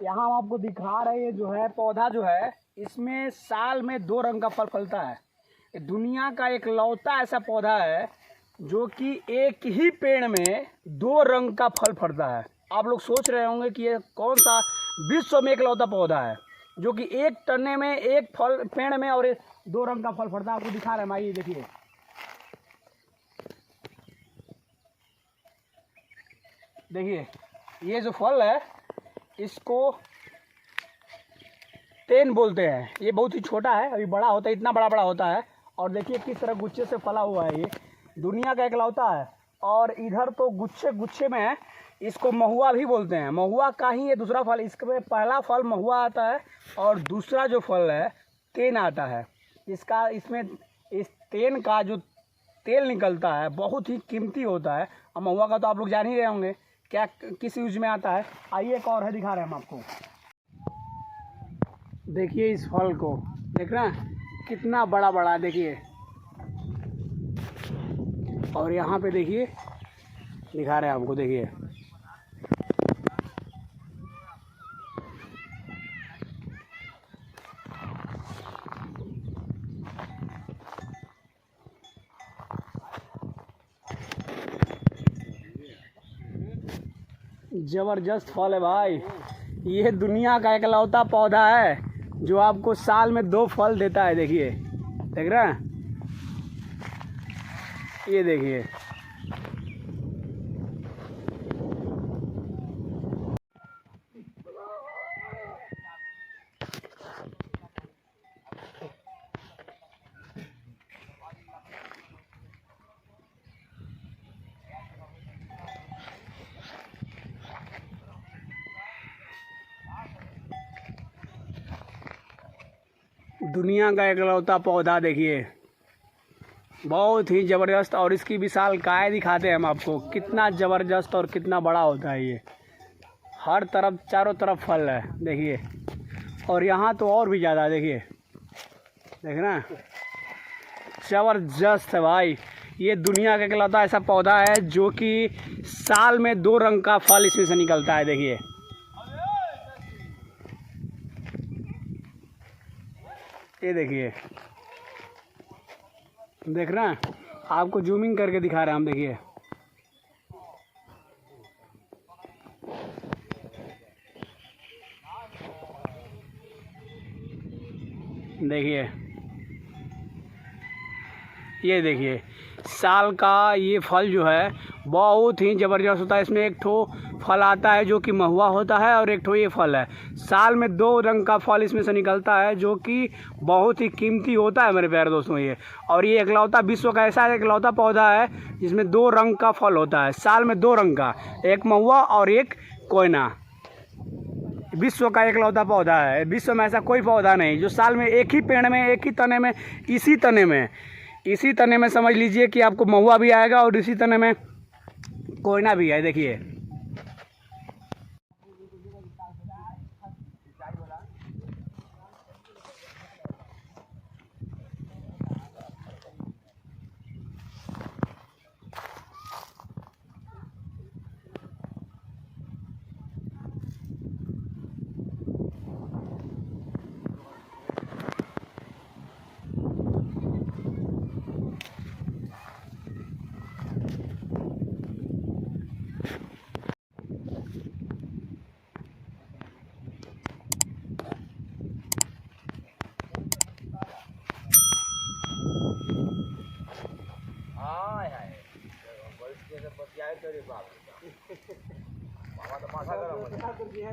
यहाँ हम आपको दिखा रहे हैं जो है पौधा जो है इसमें साल में 2 रंग का फल फलता है। ये दुनिया का एक लौता ऐसा पौधा है जो कि एक ही पेड़ में 2 रंग का फल फलता है। आप लोग सोच रहे होंगे कि ये कौन सा विश्व में एक लौता पौधा है जो कि एक तने में एक फल पेड़ में और 2 रंग का फल फलता है। आपको दिखा रहे हैं, आइए देखिए। देखिए ये जो फल है इसको तेन बोलते हैं। ये बहुत ही छोटा है, अभी बड़ा होता है, इतना बड़ा बड़ा होता है। और देखिए किस तरह गुच्छे से फला हुआ है। ये दुनिया का इकलौता है। और इधर तो गुच्छे गुच्छे में इसको महुआ भी बोलते हैं। महुआ का ही ये दूसरा फल, इसमें पहला फल महुआ आता है और दूसरा जो फल है तेन आता है। इसमें इस तेन का जो तेल निकलता है बहुत ही कीमती होता है। और महुआ का तो आप लोग जान ही रहे होंगे क्या किस यूज में आता है। आइए एक और है, दिखा रहे हैं हम आपको। देखिए इस फल को, देख रहे हैं कितना बड़ा बड़ा, देखिए। और यहाँ पे देखिए, दिखा रहे हैं आपको, देखिए। जबरदस्त फल है भाई। ये दुनिया का इकलौता पौधा है जो आपको साल में 2 फल देता है। देखिए, देख रहे हैं, ये देखिए। दुनिया का इकलौता पौधा देखिए, बहुत ही ज़बरदस्त। और इसकी विशालकाय दिखाते हैं हम आपको, कितना ज़बरदस्त और कितना बड़ा होता है ये। हर तरफ चारों तरफ फल है, देखिए। और यहाँ तो और भी ज़्यादा, देखिए, देख रहे हैं, ज़बरदस्त है भाई। ये दुनिया का इकलौता ऐसा पौधा है जो कि साल में 2 रंग का फल इसमें से निकलता है। देखिए, ये देखिए, देख रहे हैं, आपको जूमिंग करके दिखा रहे हैं हम। देखिए, देखिए, ये देखिए, साल का ये फल जो है बहुत ही ज़बरदस्त होता है। इसमें एक ठो फल आता है जो कि महुआ होता है और एक ठो ये फल है। साल में 2 रंग का फल इसमें से निकलता है जो कि बहुत ही कीमती होता है मेरे प्यारे दोस्तों ये। और ये इकलौता विश्व का ऐसा इकलौता पौधा है जिसमें 2 रंग का फल होता है, साल में 2 रंग का, एक महुआ और एक कोयना। विश्व का इकलौता पौधा है। विश्व में ऐसा कोई पौधा नहीं जो साल में एक ही पेड़ में, एक ही तने में, इसी तने में समझ लीजिए कि आपको महुआ भी आएगा और इसी तने में कोयना भी है। देखिए, मामा तो माथा गरम हो गया।